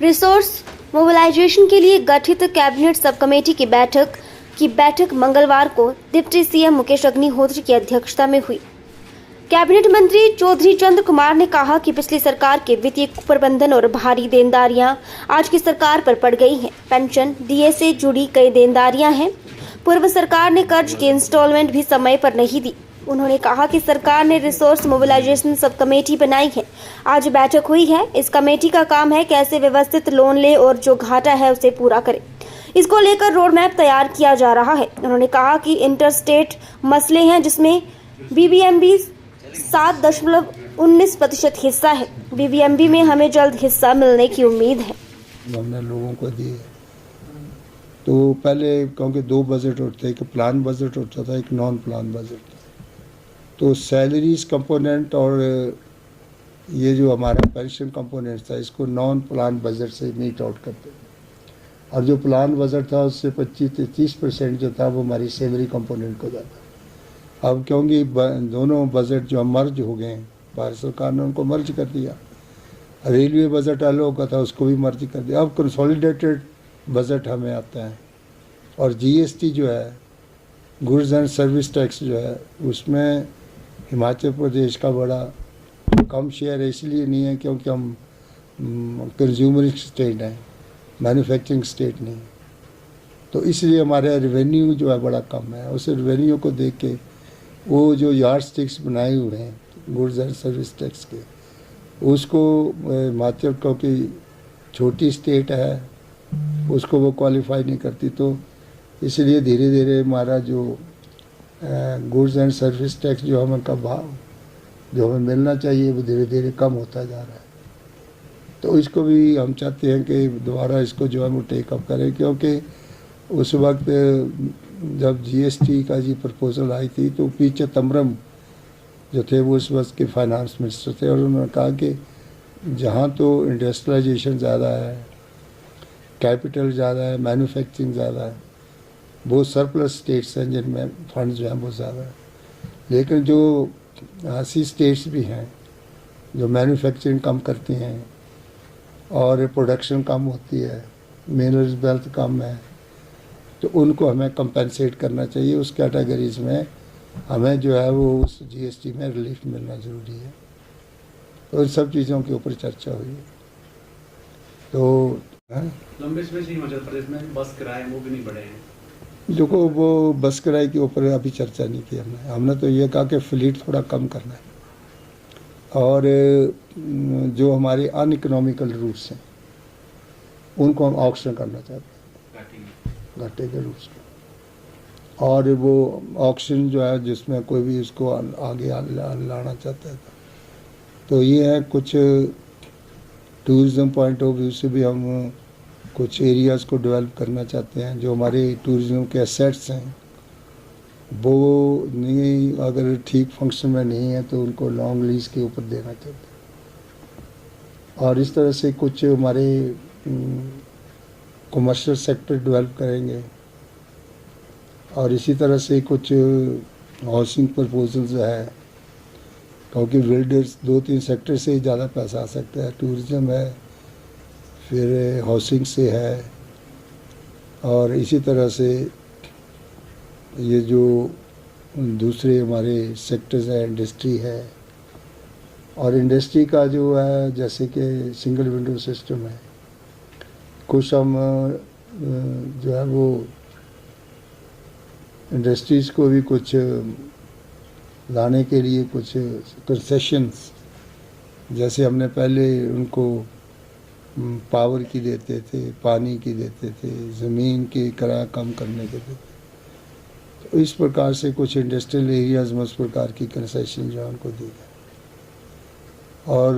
Resource mobilisation के लिए गठित कैबिनेट सब कमेटी की बैठक मंगलवार को डिप्टी सीएम मुकेश अग्निहोत्री की अध्यक्षता में हुई। कैबिनेट मंत्री चौधरी चंद्र कुमार ने कहा कि पिछली सरकार के वित्तीय प्रबंधन और भारी देनदारियां आज की सरकार पर पड़ गई हैं। पेंशन, डीए से जुड़ी कई देनदारियां हैं। पूर्व सरकार ने कर्ज की इंस्टॉलमेंट भी समय पर नहीं दी। उन्होंने कहा कि सरकार ने रिसोर्स मोबिलाइजेशन सब कमेटी बनाई है। आज बैठक हुई है। इस कमेटी का काम है कैसे व्यवस्थित लोन ले और जो घाटा है उसे पूरा करे। इसको लेकर रोड मैप तैयार किया जा रहा है। उन्होंने कहा कि इंटरस्टेट मसले हैं जिसमें बीबीएमबी 7.19% हिस्सा है। बीबीएमबी में हमें जल्द हिस्सा मिलने की उम्मीद है। हमने लोगों को दिए तो पहले क्योंकि दो बजट होते, एक प्लान बजट होता था, एक नॉन प्लान बजट था। तो सैलरीज कंपोनेंट और ये जो हमारा पेंशन कंपोनेंट था, इसको नॉन प्लान बजट से मीट आउट करते। और जो प्लान बजट था उससे 25 से 30% जो था वो हमारी सैलरी कंपोनेंट को जाता। अब क्योंकि दोनों बजट जो मर्ज हो गए, भारत सरकार ने उनको मर्ज कर दिया। रेलवे बजट अलग होगा था, उसको भी मर्ज कर दिया। अब कंसोलिडेटेड बजट हमें आता है। और जीएसटी जो है, गुड्स एंड सर्विस टैक्स जो है, उसमें हिमाचल प्रदेश का बड़ा कम शेयर है। इसलिए नहीं है क्योंकि हम कंज्यूमरिस्ट स्टेट हैं, मैन्युफैक्चरिंग स्टेट नहीं। तो इसलिए हमारे रेवेन्यू जो है बड़ा कम है। उस रेवेन्यू को देख के वो जो यार्ड स्टिक्स बनाए हुए हैं गुड्स एंड सर्विस टैक्स के, उसको हिमाचल क्योंकि छोटी स्टेट है, उसको वो क्वालिफाई नहीं करती। तो इसलिए धीरे धीरे हमारा जो गुड्स एंड सर्विस टैक्स जो हमें का भाव जो हमें मिलना चाहिए वो धीरे धीरे कम होता जा रहा है। तो इसको भी हम चाहते हैं कि दोबारा इसको जो है वो टेकअप करें, क्योंकि उस वक्त जब जीएसटी का जी प्रपोजल आई थी तो पी चिदम्बरम जो थे वो उस वक्त के फाइनेंस मिनिस्टर थे, और उन्होंने कहा कि जहाँ तो इंडस्ट्रियलाइजेशन ज़्यादा है, कैपिटल ज़्यादा है, मैन्युफैक्चरिंग ज़्यादा है, बहुत सरप्लस स्टेट्स हैं जिनमें फंड जो हैं बहुत ज़्यादा है। लेकिन जो ऐसी स्टेट्स भी हैं जो मैन्युफैक्चरिंग कम करती हैं और प्रोडक्शन कम होती है, मिनरल्स वेल्थ कम है, तो उनको हमें कंपेंसेट करना चाहिए। उस कैटेगरीज में हमें जो है वो उस जीएसटी में रिलीफ मिलना ज़रूरी है। तो इन सब चीज़ों के ऊपर चर्चा हुई। तो लंबे समय से हिमाचल प्रदेश में बस किराए वो भी नहीं बढ़े हैं। देखो, वो बस किराए के ऊपर अभी चर्चा नहीं की हमने तो ये कहा कि फ्लीट थोड़ा कम करना है, और जो हमारे अनइकोनॉमिकल रूट्स हैं उनको हम ऑक्शन करना चाहते हैं, घाटे के रूट्स को। और वो ऑक्शन जो है जिसमें कोई भी इसको आगे लाना चाहता है। तो ये है कुछ टूरिज़्म पॉइंट ऑफ व्यू से भी हम कुछ एरियाज़ को डेवलप करना चाहते हैं। जो हमारे टूरिज़्म के एसेट्स हैं वो नहीं, अगर ठीक फंक्शन में नहीं है तो उनको लॉन्ग लीज के ऊपर देना चाहते हैं। और इस तरह से कुछ हमारे कमर्शियल सेक्टर डेवलप करेंगे। और इसी तरह से कुछ हाउसिंग प्रपोजल्स है, क्योंकि बिल्डर्स 2-3 सेक्टर से ही ज़्यादा पैसा आ सकता है। टूरिज़्म है, फिर हाउसिंग से है, और इसी तरह से ये जो दूसरे हमारे सेक्टर्स हैं, इंडस्ट्री है। और इंडस्ट्री का जो है जैसे कि सिंगल विंडो सिस्टम है, कुछ हम जो है वो इंडस्ट्रीज़ को भी कुछ लाने के लिए कुछ कंसेशंस, जैसे हमने पहले उनको पावर की देते थे, पानी की देते थे, ज़मीन की किराया कम करने के देते। तो इस प्रकार से कुछ इंडस्ट्रियल एरियाज़ में उस प्रकार की कंसेशन जो है उनको दी है। और